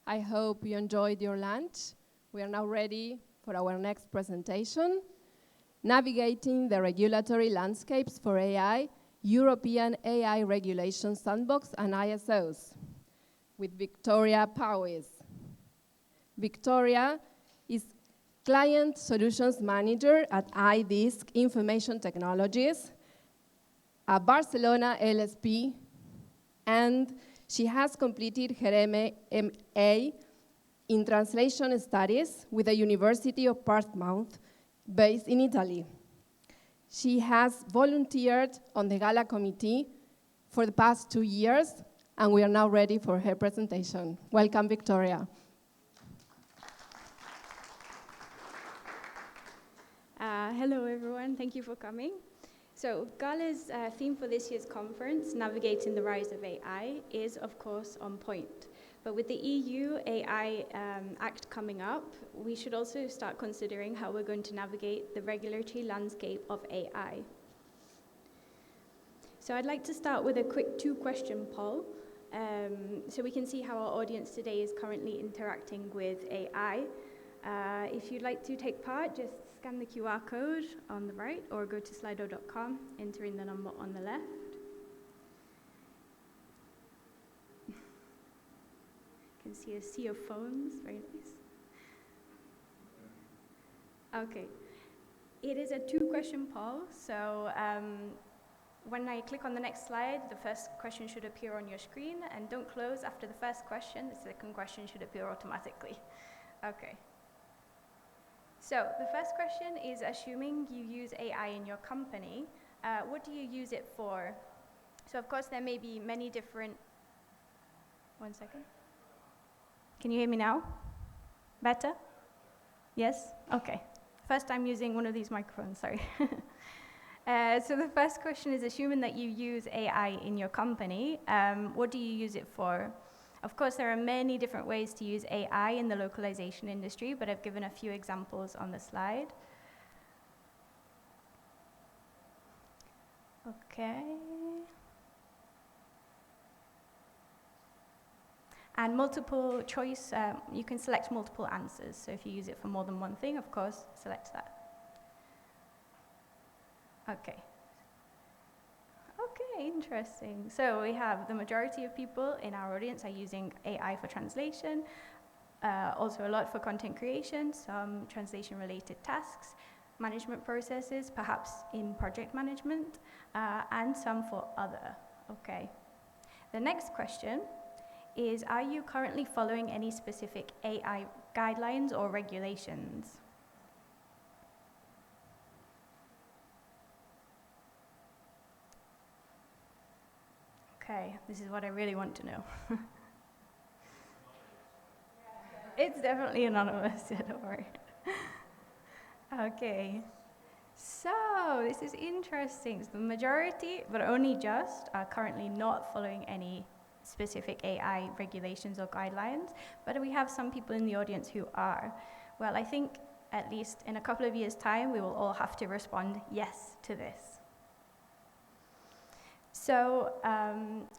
I hope you enjoyed your lunch. We are now ready for our next presentation, Navigating the Regulatory Landscapes for AI, European AI Regulation Sandbox and ISOs, with Victoria Powys. Victoria is Client Solutions Manager at iDisk Information Technologies, a Barcelona LSP, and she has completed her MA in Translation Studies with the University of Portsmouth, based in Italy. She has volunteered on the Gala Committee for the past 2 years, and we are now ready for her presentation. Welcome, Victoria. Hello, everyone. Thank you for coming. So Gala's theme for this year's conference, Navigating the Rise of AI, is, of course, on point. But with the EU AI Act coming up, we should also start considering how we're going to navigate the regulatory landscape of AI. So I'd like to start with a quick 2-question poll, so we can see how our audience today is currently interacting with AI. If you'd like to take part, just scan the QR code on the right or go to slido.com, entering the number on the left. You can see a sea of phones, very nice. Okay, it is a 2-question poll, so when I click on the next slide, the first question should appear on your screen, and don't close after the first question, the second question should appear automatically. Okay. So the first question is, assuming you use AI in your company, what do you use it for? So of course there may be many different, 1 second. Can you hear me now? Better? Yes? Okay. First time using one of these microphones, sorry. So the first question is, assuming that you use AI in your company, what do you use it for? Of course, there are many different ways to use AI in the localization industry, but I've given a few examples on the slide. Okay. And multiple choice, you can select multiple answers. So if you use it for more than one thing, of course, select that. Okay. Okay, interesting. So we have the majority of people in our audience are using AI for translation, also a lot for content creation, some translation-related tasks, management processes, perhaps in project management, and some for other. Okay. The next question is, are you currently following any specific AI guidelines or regulations? Okay, this is what I really want to know. It's definitely anonymous, yeah, don't worry. Okay, so this is interesting. So the majority, but only just, are currently not following any specific AI regulations or guidelines, but we have some people in the audience who are. Well, I think at least in a couple of years' time, we will all have to respond yes to this. So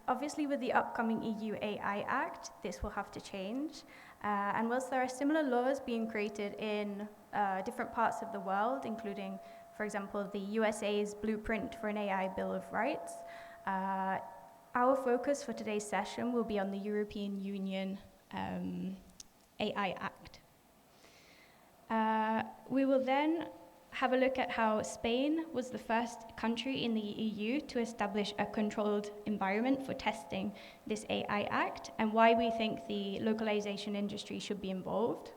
obviously with the upcoming EU AI Act, this will have to change. And whilst there are similar laws being created in different parts of the world, including, for example, the USA's Blueprint for an AI Bill of Rights, our focus for today's session will be on the European Union AI Act. We will then have a look at how Spain was the first country in the EU to establish a controlled environment for testing this AI Act and why we think the localization industry should be involved.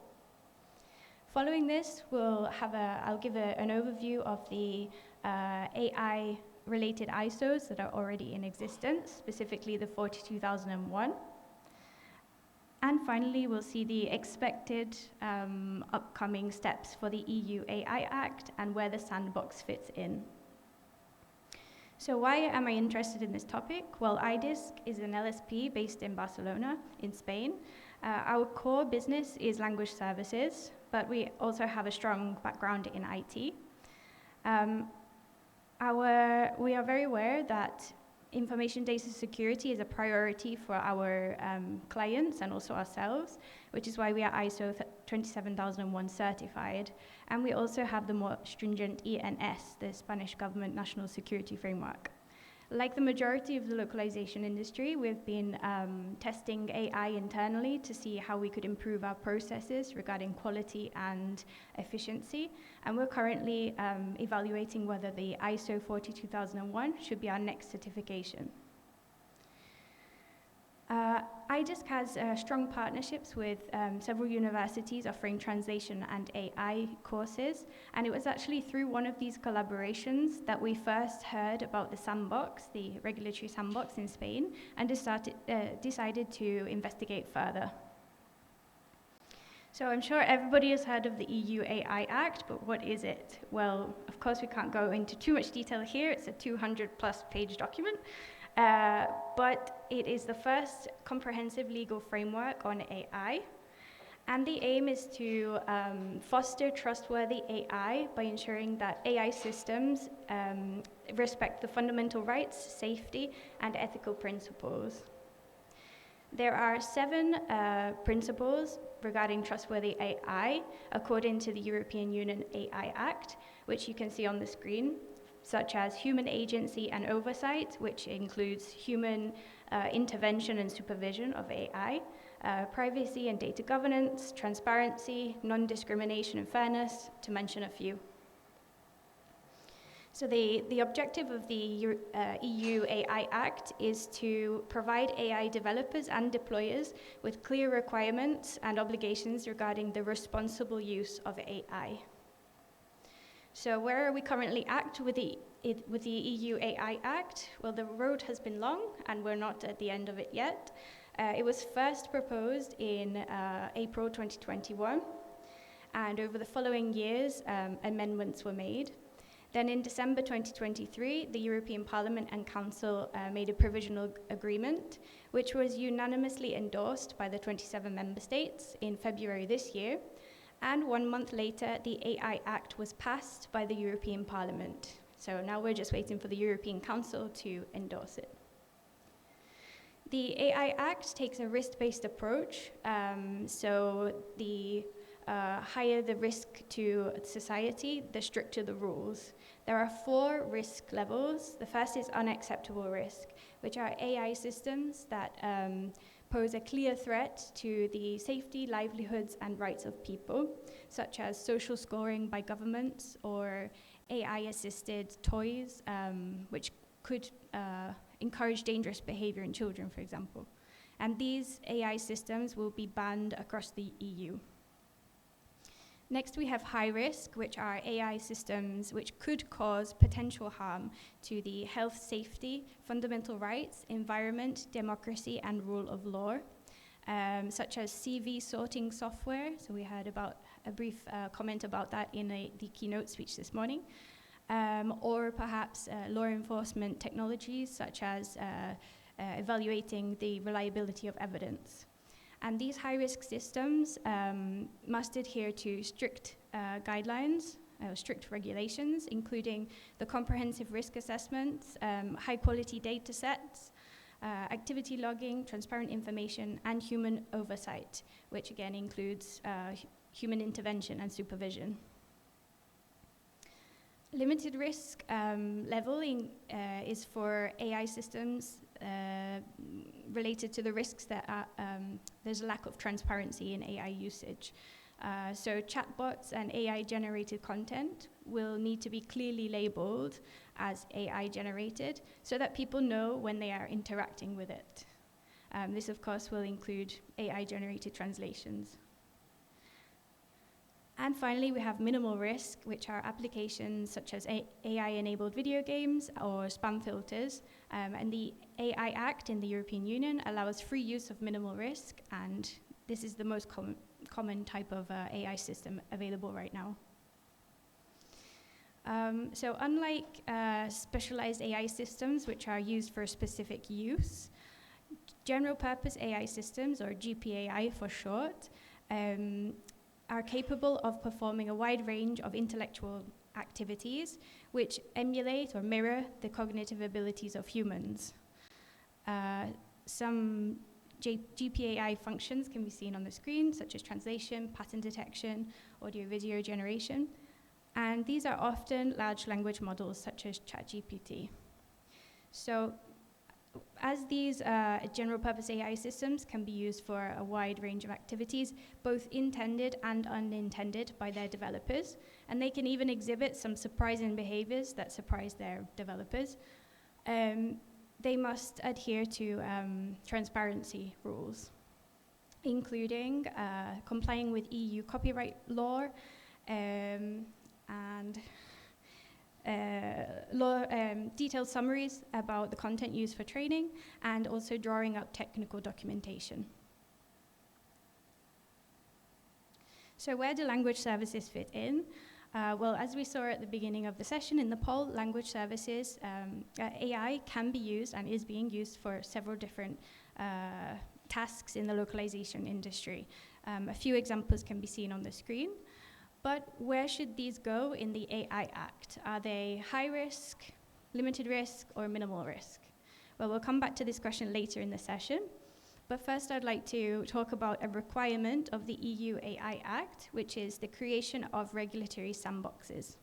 Following this, I'll give an overview of the AI-related ISOs that are already in existence, specifically the 42001. And finally, we'll see the expected upcoming steps for the EU AI Act and where the sandbox fits in. So why am I interested in this topic? Well, iDisk is an LSP based in Barcelona, in Spain. Our core business is language services, but we also have a strong background in IT. We are very aware that information data security is a priority for our clients and also ourselves, which is why we are ISO 27001 certified. And we also have the more stringent ENS, the Spanish government national security framework. Like the majority of the localization industry, we've been testing AI internally to see how we could improve our processes regarding quality and efficiency. And we're currently evaluating whether the ISO 42001 should be our next certification. IDISC has strong partnerships with several universities offering translation and AI courses, and it was actually through one of these collaborations that we first heard about the sandbox, the regulatory sandbox in Spain, and decided to investigate further. So I'm sure everybody has heard of the EU AI Act, but what is it? Well, of course we can't go into too much detail here. It's a 200+ page document. But it is the first comprehensive legal framework on AI, and the aim is to foster trustworthy AI by ensuring that AI systems respect the fundamental rights, safety, and ethical principles. There are 7 principles regarding trustworthy AI according to the European Union AI Act, which you can see on the screen, such as human agency and oversight, which includes human intervention and supervision of AI, privacy and data governance, transparency, non-discrimination and fairness, to mention a few. So the objective of the EU AI Act is to provide AI developers and deployers with clear requirements and obligations regarding the responsible use of AI. So where are we currently at with the EU AI Act? Well, the road has been long, and we're not at the end of it yet. It was first proposed in April 2021, and over the following years, amendments were made. Then in December 2023, the European Parliament and Council made a provisional agreement, which was unanimously endorsed by the 27 member states in February this year. And 1 month later, the AI Act was passed by the European Parliament. So now we're just waiting for the European Council to endorse it. The AI Act takes a risk-based approach. So the higher the risk to society, the stricter the rules. There are 4 risk levels. The first is unacceptable risk, which are AI systems that pose a clear threat to the safety, livelihoods, and rights of people, such as social scoring by governments or AI-assisted toys, which could encourage dangerous behavior in children, for example. And these AI systems will be banned across the EU. Next, we have high risk, which are AI systems which could cause potential harm to the health, safety, fundamental rights, environment, democracy, and rule of law, such as CV sorting software. So we heard about a brief comment about that in the keynote speech this morning. Or perhaps law enforcement technologies, such as evaluating the reliability of evidence. And these high-risk systems must adhere to strict guidelines, strict regulations, including the comprehensive risk assessments, high-quality data sets, activity logging, transparent information, and human oversight, which again includes human intervention and supervision. Limited risk leveling is for AI systems related to the risks that there's a lack of transparency in AI usage. So chatbots and AI-generated content will need to be clearly labeled as AI-generated so that people know when they are interacting with it. This, of course, will include AI-generated translations. And finally, we have minimal risk, which are applications such as AI-enabled video games or spam filters. And the AI Act in the European Union allows free use of minimal risk, and this is the most common type of AI system available right now. So unlike specialized AI systems, which are used for specific use, general purpose AI systems, or GPAI for short, are capable of performing a wide range of intellectual activities which emulate or mirror the cognitive abilities of humans. Some GPAI functions can be seen on the screen, such as translation, pattern detection, audio-video generation. And these are often large language models, such as ChatGPT. So as these general-purpose AI systems can be used for a wide range of activities, both intended and unintended by their developers, and they can even exhibit some surprising behaviors that surprise their developers, they must adhere to transparency rules, including complying with EU copyright law and detailed summaries about the content used for training, and also drawing up technical documentation. So where do language services fit in? Well, as we saw at the beginning of the session in the poll, language services, AI can be used and is being used for several different tasks in the localization industry. A few examples can be seen on the screen. But where should these go in the AI Act? Are they high risk, limited risk, or minimal risk? Well, we'll come back to this question later in the session. But first, I'd like to talk about a requirement of the EU AI Act, which is the creation of regulatory sandboxes.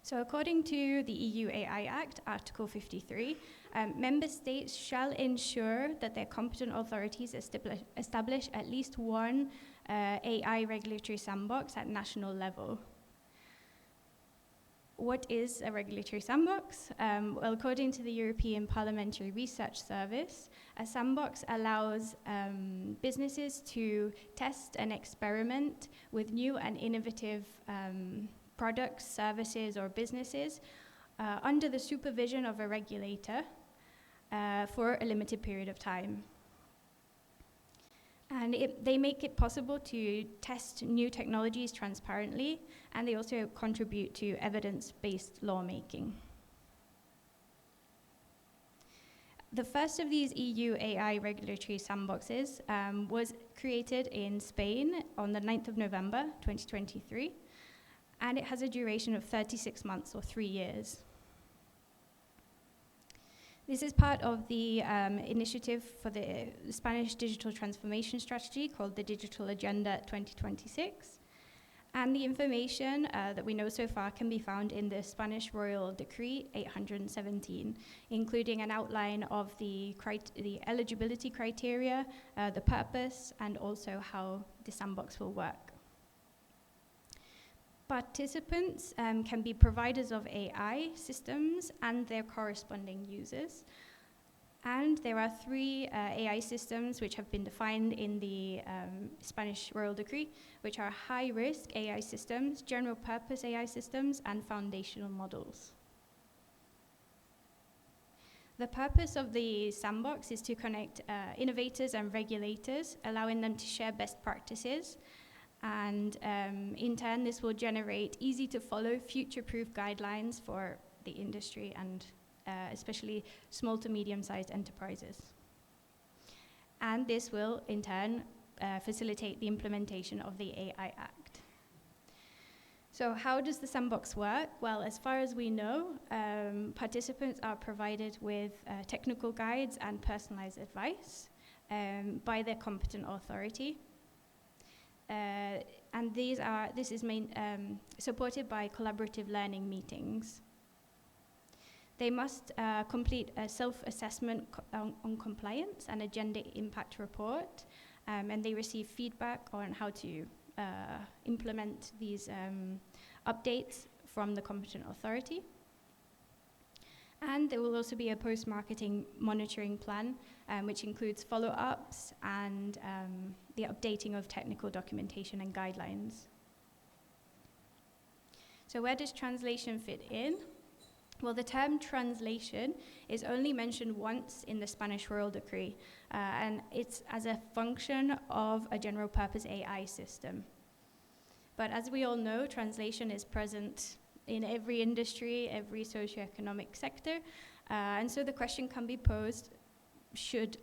So according to the EU AI Act, Article 53, member states shall ensure that their competent authorities establish at least one AI regulatory sandbox at national level. What is a regulatory sandbox? Well, according to the European Parliamentary Research Service, a sandbox allows businesses to test and experiment with new and innovative products, services, or businesses under the supervision of a regulator for a limited period of time. And they make it possible to test new technologies transparently, and they also contribute to evidence-based lawmaking. The first of these EU AI regulatory sandboxes was created in Spain on the 9th of November, 2023, and it has a duration of 36 months or 3 years. This is part of the initiative for the Spanish digital transformation strategy called the Digital Agenda 2026. And the information that we know so far can be found in the Spanish Royal Decree 817, including an outline of the eligibility criteria, the purpose, and also how the sandbox will work. Participants can be providers of AI systems and their corresponding users. And there are 3 AI systems which have been defined in the Spanish Royal Decree, which are high-risk AI systems, general-purpose AI systems, and foundational models. The purpose of the sandbox is to connect innovators and regulators, allowing them to share best practices. And in turn, this will generate easy-to-follow, future-proof guidelines for the industry and especially small to medium-sized enterprises. And this will, in turn, facilitate the implementation of the AI Act. So how does the sandbox work? Well, as far as we know, participants are provided with technical guides and personalized advice by their competent authority. And this is supported by collaborative learning meetings. They must complete a self-assessment on compliance and a gender impact report, and they receive feedback on how to implement these updates from the competent authority. And there will also be a post-marketing monitoring plan, which includes follow-ups and the updating of technical documentation and guidelines. So where does translation fit in? Well, the term translation is only mentioned once in the Spanish Royal Decree, and it's as a function of a general-purpose AI system. But as we all know, translation is present in every industry, every socioeconomic sector, and so the question can be posed, should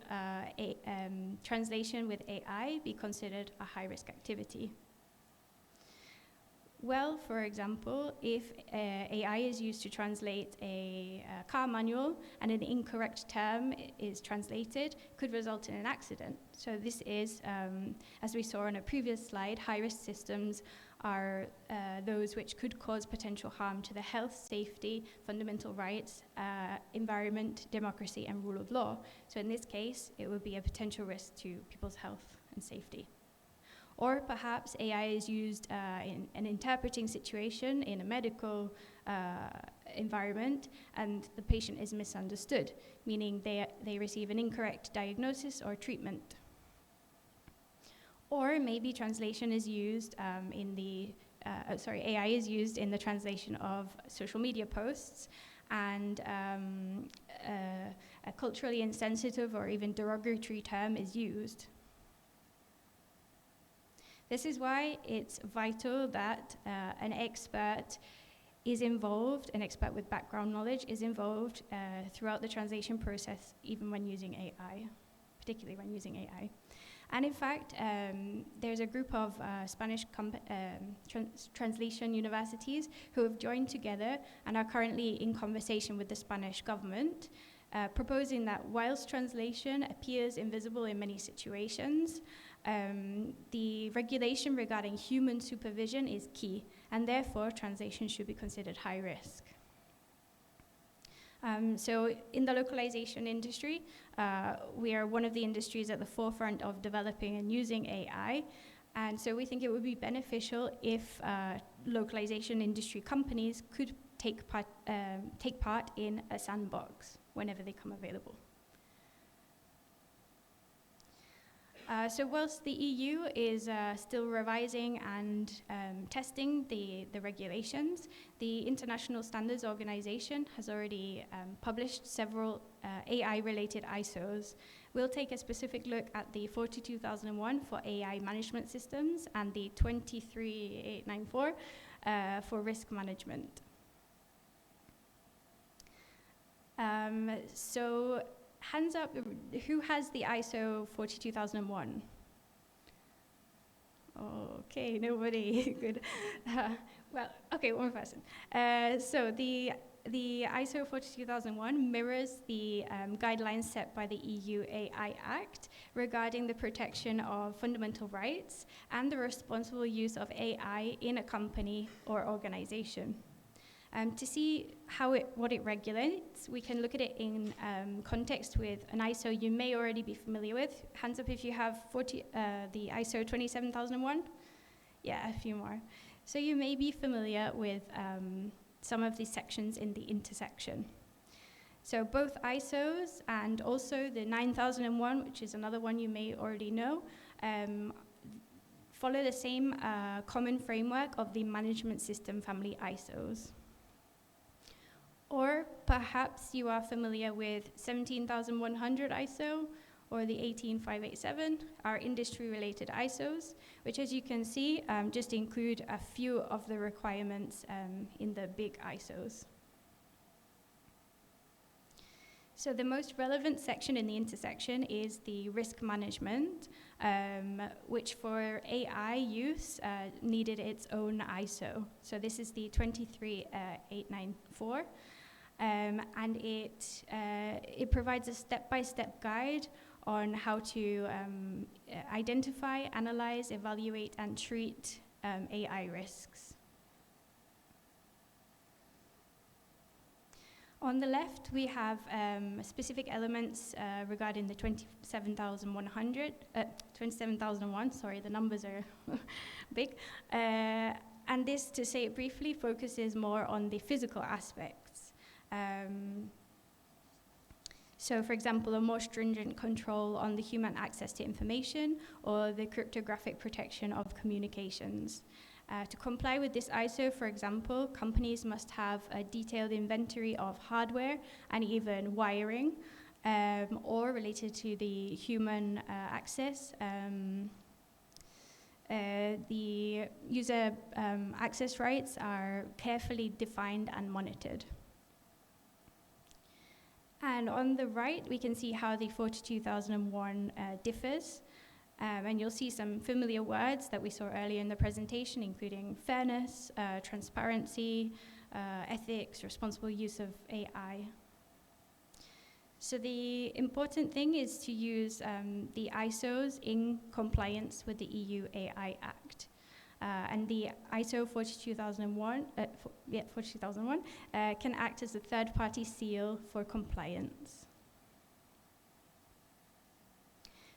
translation with AI be considered a high-risk activity? Well, for example, if AI is used to translate a car manual and an incorrect term is translated, could result in an accident. So this is, as we saw on a previous slide, high-risk systems are those which could cause potential harm to the health, safety, fundamental rights, environment, democracy, and rule of law. So in this case, it would be a potential risk to people's health and safety. Or perhaps AI is used in an interpreting situation in a medical environment, and the patient is misunderstood, meaning they receive an incorrect diagnosis or treatment. Or maybe translation is used AI is used in the translation of social media posts, and a culturally insensitive or even derogatory term is used. This is why it's vital that an expert is involved, an expert with background knowledge is involved throughout the translation process, even when using AI, particularly when using AI. And in fact, there's a group of Spanish translation universities who have joined together and are currently in conversation with the Spanish government, proposing that whilst translation appears invisible in many situations, the regulation regarding human supervision is key, and therefore translation should be considered high risk. So in the localization industry, we are one of the industries at the forefront of developing and using AI, and so we think it would be beneficial if localization industry companies could take part in a sandbox whenever they come available. So whilst the EU is still revising and testing the regulations, the International Standards Organization has already published several AI-related ISOs. We'll take a specific look at the 42001 for AI management systems and the 23894 for risk management. So hands up, who has the ISO 42001? Okay, nobody, good. Well, okay, one person. So the ISO 42001 mirrors the guidelines set by the EU AI Act regarding the protection of fundamental rights and the responsible use of AI in a company or organization. To see what it regulates, we can look at it in context with an ISO you may already be familiar with. Hands up if you have the ISO 27001. Yeah, a few more. So you may be familiar with some of these sections in the intersection. So both ISOs and also the 9001, which is another one you may already know, follow the same common framework of the management system family ISOs. Or perhaps you are familiar with 17100 ISO or the 18587, our industry-related ISOs, which, as you can see, just include a few of the requirements in the big ISOs. So the most relevant section in the intersection is the risk management, which for AI use needed its own ISO. So this is the 23894. And it provides a step-by-step guide on how to identify, analyze, evaluate, and treat AI risks. On the left, we have specific elements regarding the 27001, sorry, the numbers are big. And this, to say it briefly, focuses more on the physical aspects. So, for example, a more stringent control on the human access to information or the cryptographic protection of communications. To comply with this ISO, for example, companies must have a detailed inventory of hardware and even wiring, or related to the human access. The user access rights are carefully defined and monitored. And on the right, we can see how the 42001 differs. And you'll see some familiar words that we saw earlier in the presentation, including fairness, transparency, ethics, responsible use of AI. So the important thing is to use the ISOs in compliance with the EU AI Act. And the ISO 42001 can act as a third-party seal for compliance.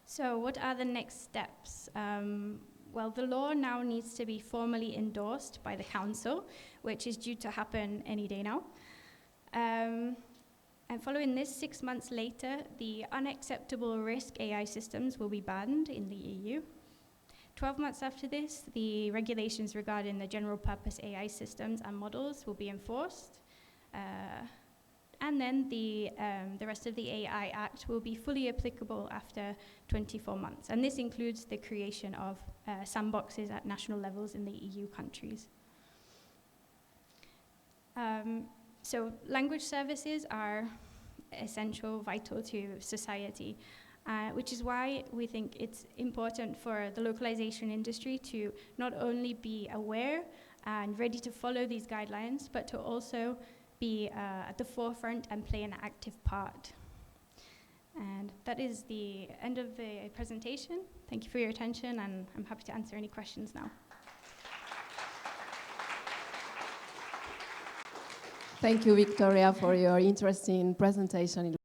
So what are the next steps? Well, the law now needs to be formally endorsed by the Council, which is due to happen any day now. And following this, 6 months later, the unacceptable risk AI systems will be banned in the EU. 12 months after this, the regulations regarding the general purpose AI systems and models will be enforced. And then the rest of the AI Act will be fully applicable after 24 months. And this includes the creation of sandboxes at national levels in the EU countries. So language services are essential, vital to society, which is why we think it's important for the localization industry to not only be aware and ready to follow these guidelines, but to also be at the forefront and play an active part. And that is the end of the presentation. Thank you for your attention, and I'm happy to answer any questions now. Thank you, Victoria, for your interesting presentation.